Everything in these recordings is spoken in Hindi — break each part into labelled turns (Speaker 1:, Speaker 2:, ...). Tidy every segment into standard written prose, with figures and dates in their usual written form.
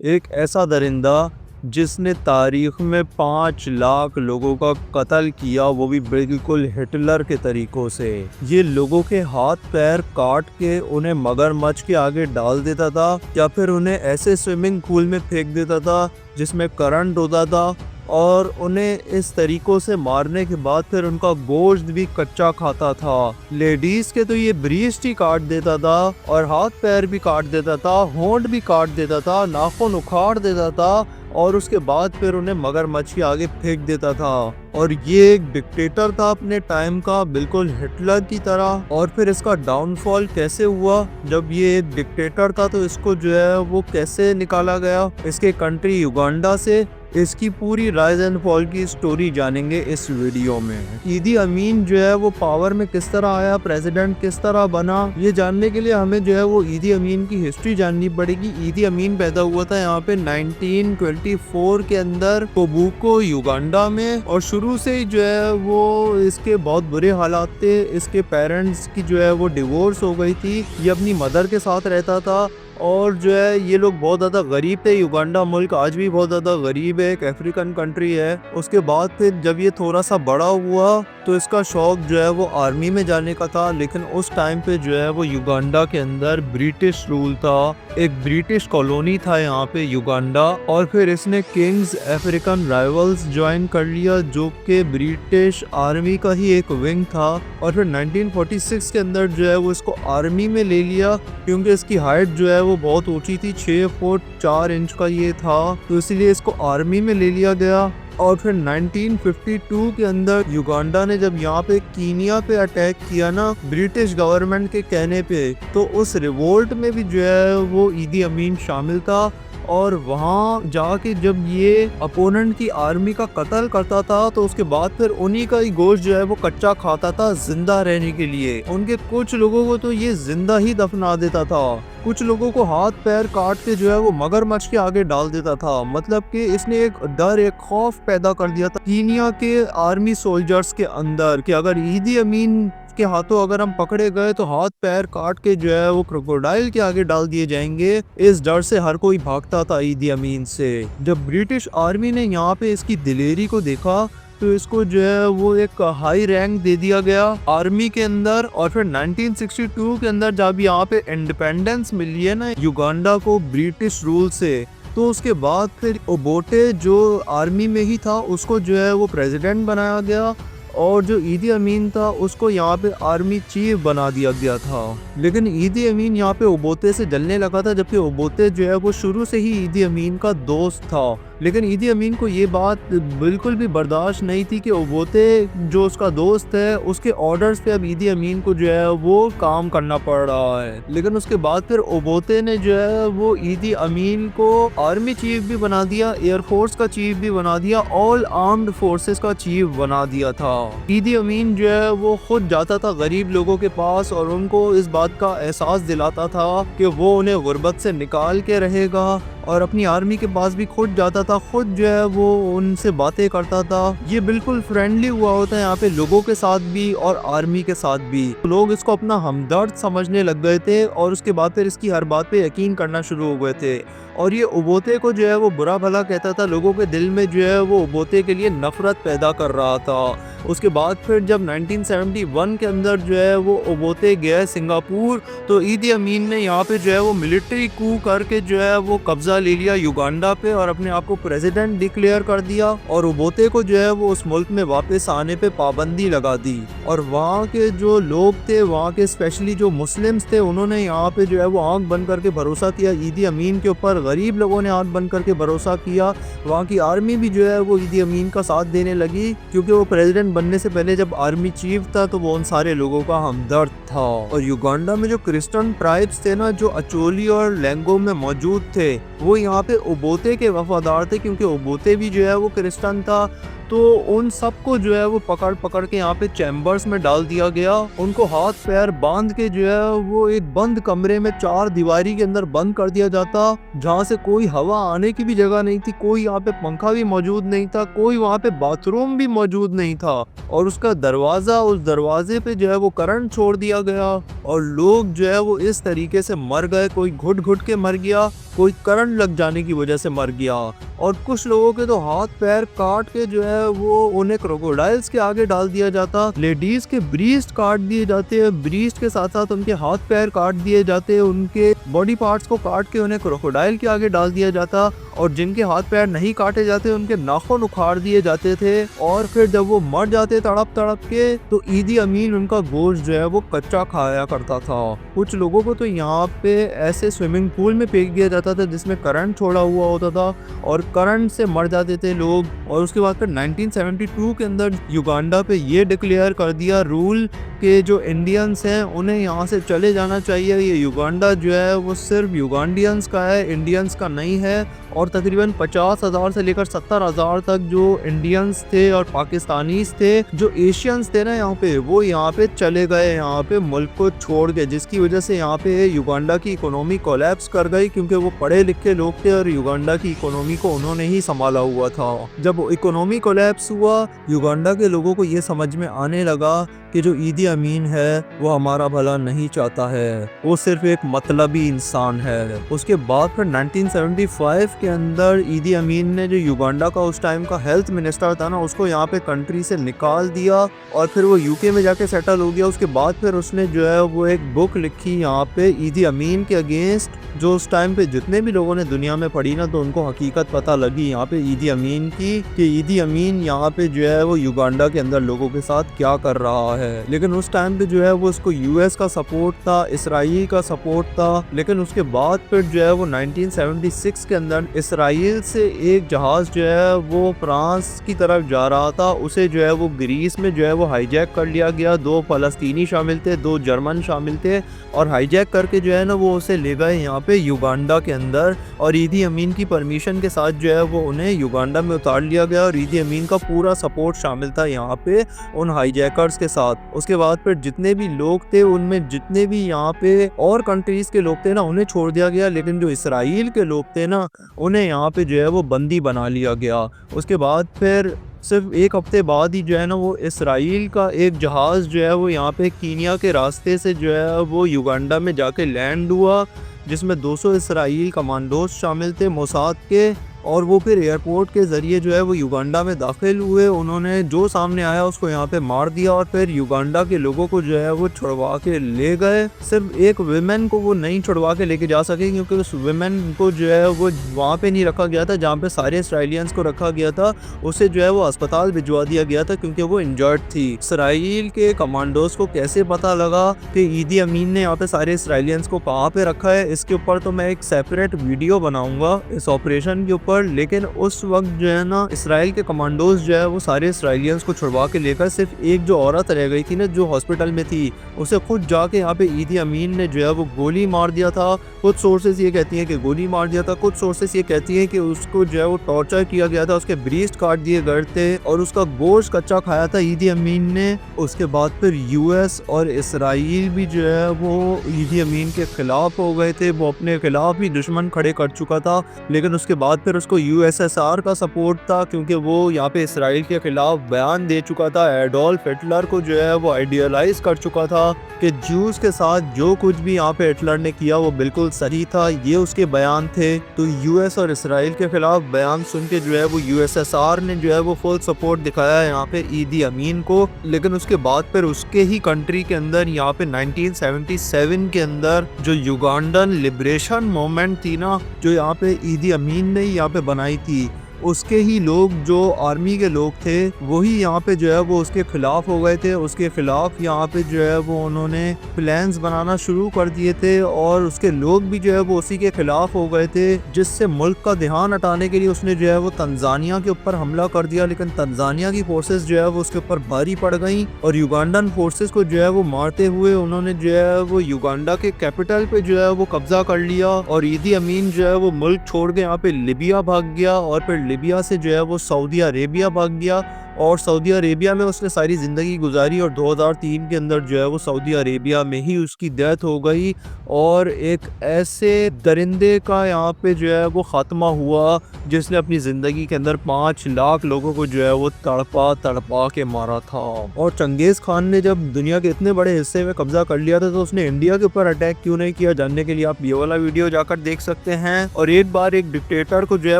Speaker 1: एक ऐसा दरिंदा जिसने तारीख में 5 लाख लोगों का कत्ल किया, वो भी बिल्कुल हिटलर के तरीकों से। ये लोगों के हाथ पैर काट के उन्हें मगरमच्छ के आगे डाल देता था या फिर उन्हें ऐसे स्विमिंग पूल में फेंक देता था जिसमें करंट होता था, और उन्हें इस तरीकों से मारने के बाद फिर उनका गोश्त भी कच्चा खाता था। लेडीज के तो ये ब्रीस्ट ही काट देता था और हाथ पैर भी काट देता था, होंठ भी काट देता था, नाखून उखाड़ देता था, और उसके बाद फिर उन्हें मगरमच्छ के आगे फेंक देता था। और ये एक डिक्टेटर था अपने टाइम का, बिल्कुल हिटलर की तरह। और फिर इसका डाउनफॉल कैसे हुआ? जब ये एक डिक्टेटर था तो इसको जो है वो कैसे निकाला गया इसके कंट्री युगांडा से, इसकी पूरी राइज एंड फॉल की स्टोरी जानेंगे इस वीडियो में। ईदी अमीन जो है वो पावर में किस तरह आया, प्रेसिडेंट किस तरह बना, ये जानने के लिए हमें जो है वो ईदी अमीन की हिस्ट्री जाननी पड़ेगी। ईदी अमीन पैदा हुआ था यहाँ पे 1924 के अंदर कोबुको युगांडा में, और शुरू से ही जो है वो इसके बहुत बुरे हालात थे। इसके पेरेंट्स की जो है वो डिवोर्स हो गई थी, ये अपनी मदर के साथ रहता था, और जो है ये लोग बहुत ज़्यादा गरीब थे। युगांडा मुल्क आज भी बहुत ज़्यादा गरीब है, एक अफ्रीकन कंट्री है। उसके बाद फिर जब ये थोड़ा सा बड़ा हुआ तो इसका शौक जो है वो आर्मी में जाने का था, लेकिन उस टाइम पे जो है वो युगांडा के अंदर ब्रिटिश रूल था, एक ब्रिटिश कॉलोनी था यहाँ पे युगांडा। और फिर इसने किंग्स अफ्रीकन राइवल्स ज्वाइन कर लिया जो कि ब्रिटिश आर्मी का ही एक विंग था। और फिर 1946 के अंदर जो है वो इसको आर्मी में ले लिया, क्योंकि इसकी हाइट जो है वो बहुत ऊंची थी, 6 फुट 4 इंच का ये था, तो इसीलिए इसको आर्मी में ले लिया गया। और फिर 1952 के अंदर युगांडा ने जब यहाँ पे कीनिया पे अटैक किया ना ब्रिटिश गवर्नमेंट के कहने पे, तो उस रिवोल्ट में भी जो है वो ईदी अमीन शामिल था। और वहाँ जाके जब ये अपोनेंट की आर्मी का कत्ल करता था तो उसके बाद फिर उन्हीं का ही गोश्त जो है वो कच्चा खाता था जिंदा रहने के लिए। उनके कुछ लोगों को तो ये जिंदा ही दफना देता था, कुछ लोगों को हाथ पैर काट के जो है वो मगरमच्छ के आगे डाल देता था। मतलब कि इसने एक डर, एक खौफ पैदा कर दिया था कीनिया के आर्मी सोल्जर्स के अंदर कि अगर ईदी अमीन के हाथों अगर हम पकड़े गए तो हाथ पैर काट के जो है वो क्रोकोडाइल के आगे डाल दिए जाएंगे। इस डर से हर कोई भागता था ईदी अमीन से। जब ब्रिटिश आर्मी ने यहाँ पे इसकी दिलेरी को देखा तो इसको जो है वो एक हाई रैंक दे दिया गया आर्मी के अंदर। और फिर 1962 के अंदर जब यहाँ पे इंडिपेंडेंस मिली है ना युगांडा को ब्रिटिश रूल से, तो उसके बाद फिर ओबोटे जो आर्मी में ही था उसको जो है वो प्रेसिडेंट बनाया गया, और जो ईदी अमीन था उसको यहाँ पे आर्मी चीफ बना दिया गया था। लेकिन ईदी अमीन यहाँ पे ओबोते से जलने लगा था, जबकि ओबोते जो है वो शुरू से ही ईदी अमीन का दोस्त था। लेकिन ईदी अमीन को ये बात बिल्कुल भी बर्दाश्त नहीं थी कि ओबोते जो उसका दोस्त है उसके ऑर्डर्स पे अब ईदी अमीन को जो है वो काम करना पड़ रहा है। लेकिन उसके बाद फिर ओबोते ने जो है वो ईदी अमीन को आर्मी चीफ भी बना दिया, एयरफोर्स का चीफ भी बना दिया, ऑल आर्म्ड फोर्सेस का चीफ बना दिया था। ईदी अमीन जो है वो खुद जाता था गरीब लोगों के पास और उनको इस बात का एहसास दिलाता था कि वो उन्हें गुर्बत से निकाल के रहेगा, और अपनी आर्मी के पास भी खुद जाता था, खुद जो है वो उनसे बातें करता था। ये बिल्कुल फ्रेंडली हुआ होता है यहाँ पे लोगों के साथ भी और आर्मी के साथ भी। लोग इसको अपना हमदर्द समझने लग गए थे और उसके बाद फिर इसकी हर बात पे यकीन करना शुरू हो गए थे। और ये ओबोते को जो है वो बुरा भला कहता था, लोगों के दिल में जो है वो ओबोते के लिए नफरत पैदा कर रहा था। उसके बाद फिर जब 1971 के अंदर जो है वो ओबोते गया सिंगापुर, तो ईदी अमीन ने यहाँ पे जो है वो मिलिट्री कू करके जो है वो कब्जा ले लिया युगांडा पे और अपने आप को प्रेसिडेंट डिक्लेयर कर दिया। और ओबोते को जो है वो उस मुल्क में वापस आने पे पाबंदी लगा दी। और वहाँ के जो लोग थे, वहाँ के स्पेशली जो मुस्लिम्स थे, उन्होंने यहाँ पे जो है वो आंख बंद करके भरोसा किया ईदी अमीन के ऊपर। गरीब लोगों ने आंख बंद करके भरोसा किया। वहाँ की आर्मी भी जो है वो ईदी अमीन का साथ देने लगी, क्योंकि वो प्रेसिडेंट बनने से पहले जब आर्मी चीफ था तो वो उन सारे लोगों का हमदर्द था। और युगांडा में जो क्रिश्चियन ट्राइब्स थे ना, जो अचोली और लेंगो में मौजूद थे, वो यहाँ पे ओबोते के वफादार थे, क्योंकि ओबोते भी जो है वो क्रिश्चियन था। तो उन सबको जो है वो पकड़ पकड़ के यहाँ पे चैम्बर्स में डाल दिया गया। उनको हाथ पैर बांध के जो है वो एक बंद कमरे में 4 दीवारी के अंदर बंद कर दिया जाता, जहाँ से कोई हवा आने की भी जगह नहीं थी, कोई यहाँ पे पंखा भी मौजूद नहीं था, कोई वहाँ पे बाथरूम भी मौजूद नहीं था। और उसका दरवाजा, उस दरवाजे पे जो है वो करंट छोड़ दिया गया और लोग जो है वो इस तरीके से मर गए। कोई घुट घुट के मर गया, कोई करंट ठंड लग जाने की वजह से मर गया। और कुछ लोगों के तो हाथ पैर काट के जो है वो उन्हें क्रोकोडाइल्स के आगे डाल दिया जाता। लेडीज के ब्रीस्ट काट दिए जाते हैं, ब्रीस्ट के साथ साथ उनके हाथ पैर काट दिए जाते, उनके बॉडी पार्ट्स को काट के उन्हें क्रोकोडाइल के आगे डाल दिया जाता। और जिनके हाथ पैर नहीं काटे जाते उनके नाखून उखाड़ दिए जाते थे। और फिर जब वो मर जाते तड़प तड़प के, तो ईदी अमीन उनका गोश्त जो है वो कच्चा खाया करता था। कुछ लोगों को तो यहाँ पे ऐसे स्विमिंग पूल में फेंक दिया जाता था जिसमें करंट छोड़ा हुआ होता था, और करंट से मर जाते थे लोग। और उसके बाद फिर 1972 के अंदर युगांडा पे ये डिक्लेयर कर दिया रूल कि जो इंडियंस हैं उन्हें यहाँ से चले जाना चाहिए। ये युगांडा जो है वो सिर्फ युगांडियंस का है, इंडियंस का नहीं है। और तकरीबन 50,000 से लेकर 70,000 तक जो इंडियंस थे और पाकिस्तानीज थे, जो एशियंस थे ना यहाँ पे, वो यहाँ पे चले गए यहाँ पे मुल्क को छोड़ के, जिसकी वजह से यहाँ पे युगांडा की इकोनॉमी कोलैप्स कर गई, क्योंकि वो पढ़े लिखे लोग थे और युगांडा की इकोनॉमी को उन्होंने ही संभाला हुआ था। जब इकोनॉमी कोलैप्स हुआ, युगांडा के लोगों को ये समझ में आने लगा कि जो ईदी अमीन है वो हमारा भला नहीं चाहता है, वो सिर्फ एक मतलबी इंसान है। उसके बाद फिर 1975 के अंदर ईदी अमीन ने जो युगांडा का उस टाइम का हेल्थ मिनिस्टर था ना, उसको यहाँ पे कंट्री से निकाल दिया और फिर वो यूके में जाके सेटल हो गया। उसके बाद फिर उसने जो है वो एक बुक लिखी यहाँ पे ईदी अमीन के अगेंस्ट, जो उस टाइम पे जितने भी लोगों ने दुनिया में पढ़ी ना, तो उनको हकीकत पता लगी यहाँ पे ईदी अमीन की, कि ईदी अमीन यहाँ पे जो है वो युगांडा के अंदर लोगों के साथ क्या कर रहा है। लेकिन उस टाइम पे जो है वो उसको यूएस का सपोर्ट था, इसराइल का सपोर्ट था। लेकिन उसके बाद फिर जो है वो 1976 के अंदर इसराइल से एक जहाज जो है वो फ्रांस की तरफ जा रहा था, उसे जो है वो ग्रीस में जो है वो हाईजैक कर लिया गया। 2 फलस्तीनी शामिल थे, 2 जर्मन शामिल थे, और हाईजैक करके जो है ना वो उसे ले गए यहाँ पे युगांडा के अंदर। और ईदी अमीन की परमिशन के साथ जो है वो उन्हें युगांडा में उतार लिया गया, और ईदी अमीन का पूरा सपोर्ट शामिल था यहाँ पे उन हाईजैकर्स के साथ। उसके बाद फिर जितने भी लोग थे, उनमें जितने भी यहाँ पे और कंट्रीज के लोग थे ना, उन्हें छोड़ दिया गया। लेकिन जो इसराइल के लोग थे ना, उन्हें यहाँ पे जो है वो बंदी बना लिया गया। उसके बाद फिर सिर्फ एक हफ्ते बाद ही जो है ना वो इसराइल का एक जहाज़ जो है वो यहाँ पे कीनिया के रास्ते से जो है वो युगांडा में जाके लैंड हुआ, जिसमें 200 इसराइल कमांडोज शामिल थे मोसाद के। और वो फिर एयरपोर्ट के ज़रिए जो है वो युगांडा में दाखिल हुए। उन्होंने जो सामने आया उसको यहाँ पे मार दिया, और फिर युगांडा के लोगों को जो है वो छुड़वा के ले गए। सिर्फ एक विमेन को वो नहीं छुड़वा के लेके जा सके, क्योंकि उस विमेन को जो है वो वहाँ पे नहीं रखा गया था जहाँ पे सारे इसराइलियंस को रखा गया था। उसे जो है वो अस्पताल भिजवा दिया गया था, क्योंकि वो इंजर्ड थी। इसराइल के कमांडोज को कैसे पता लगा कि ईदी अमीन ने यहाँ पे सारे इसराइलियंस को कहाँ पे रखा है, इसके ऊपर तो मैं एक सेपरेट वीडियो बनाऊंगा इस ऑपरेशन के ऊपर। लेकिन उस वक्त जो है ना इसराइल के कमांडोज जो है वो सारे इसराइलियंस को छुड़वा के लेकर, सिर्फ एक जो औरत रह गई थी ना जो हॉस्पिटल में थी, उसे खुद जाके यहाँ पे ईदी अमीन ने जो है वो गोली मार दिया था। कुछ सोर्सेज ये कहती हैं कि गोली मार दिया था, कुछ सोर्सेज ये कहती हैं कि उसको जो है वो टॉर्चर किया गया था, उसके ब्रीस्ट काट दिए गए थे और उसका गोश्त कच्चा खाया था ईदी अमीन ने। उसके बाद फिर यूएस और इसराइल भी जो है वो ईदी अमीन के खिलाफ हो गए थे, वो अपने खिलाफ ही दुश्मन खड़े कर चुका था। लेकिन उसके बाद फिर उसको यूएसएसआर का सपोर्ट था, क्योंकि वो यहाँ पे इसराइल के खिलाफ बयान दे चुका था। एडोल्फ हिटलर को जो है वो आइडियलाइज कर चुका था कि ज्यूज के साथ जो कुछ भी यहाँ पे हिटलर ने किया वो बिल्कुल सही था, ये उसके बयान थे। तो यूएस और इसराइल के खिलाफ बयान सुन के जो है वो यूएसएसआर ने जो है वो फुल सपोर्ट दिखाया यहाँ पे ईदी अमीन को। लेकिन उसके बाद फिर उसके ही कंट्री के अंदर यहाँ पे 1977 के अंदर जो युगांडन लिबरेशन मूवमेंट थी ना, जो यहाँ पे ईदी अमीन ने यहाँ पे बनाई थी, उसके ही लोग जो आर्मी के लोग थे वही यहाँ पे जो है वो उसके खिलाफ हो गए थे। उसके खिलाफ यहाँ पे जो है वो उन्होंने प्लान्स बनाना शुरू कर दिए थे, और उसके लोग भी जो है वो उसी के खिलाफ हो गए थे, जिससे मुल्क का ध्यान हटाने के लिए उसने जो है वो तंजानिया के ऊपर हमला कर दिया। लेकिन तंजानिया की फोर्सेस जो है वो उसके ऊपर भारी पड़ गई, और युगांडन फोर्सेस को जो है वो मारते हुए उन्होंने जो है वो युगांडा के कैपिटल पे जो है वो कब्जा कर लिया। और ईदी अमीन जो है वो मुल्क छोड़ के यहाँ पे लिबिया भाग गया, और फिर लिबिया से जो है वो सऊदी अरेबिया भाग गया, और सऊदी अरेबिया में उसने सारी ज़िंदगी गुजारी और 2003 के अंदर जो है वो सऊदी अरेबिया में ही उसकी डेथ हो गई। और एक ऐसे दरिंदे का यहाँ पे जो है वो ख़ात्मा हुआ जिसने अपनी ज़िंदगी के अंदर 5 लाख लोगों को जो है वो तड़पा तड़पा के मारा था। और चंगेज़ खान ने जब दुनिया के इतने बड़े हिस्से में कब्जा कर लिया था तो उसने इंडिया के ऊपर अटैक क्यों नहीं किया, जानने के लिए आप ये वाला वीडियो जाकर देख सकते हैं। और एक बार एक डिक्टेटर को जो है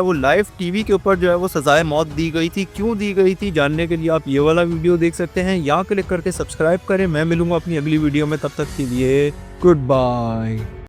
Speaker 1: वो लाइव टीवी के ऊपर जो है वो सजाए मौत दी गई थी, क्यों दी गई थी, जानने के लिए आप ये वाला वीडियो देख सकते हैं। यहाँ क्लिक करके सब्सक्राइब करें। मैं मिलूंगा अपनी अगली वीडियो में, तब तक के लिए गुड बाय।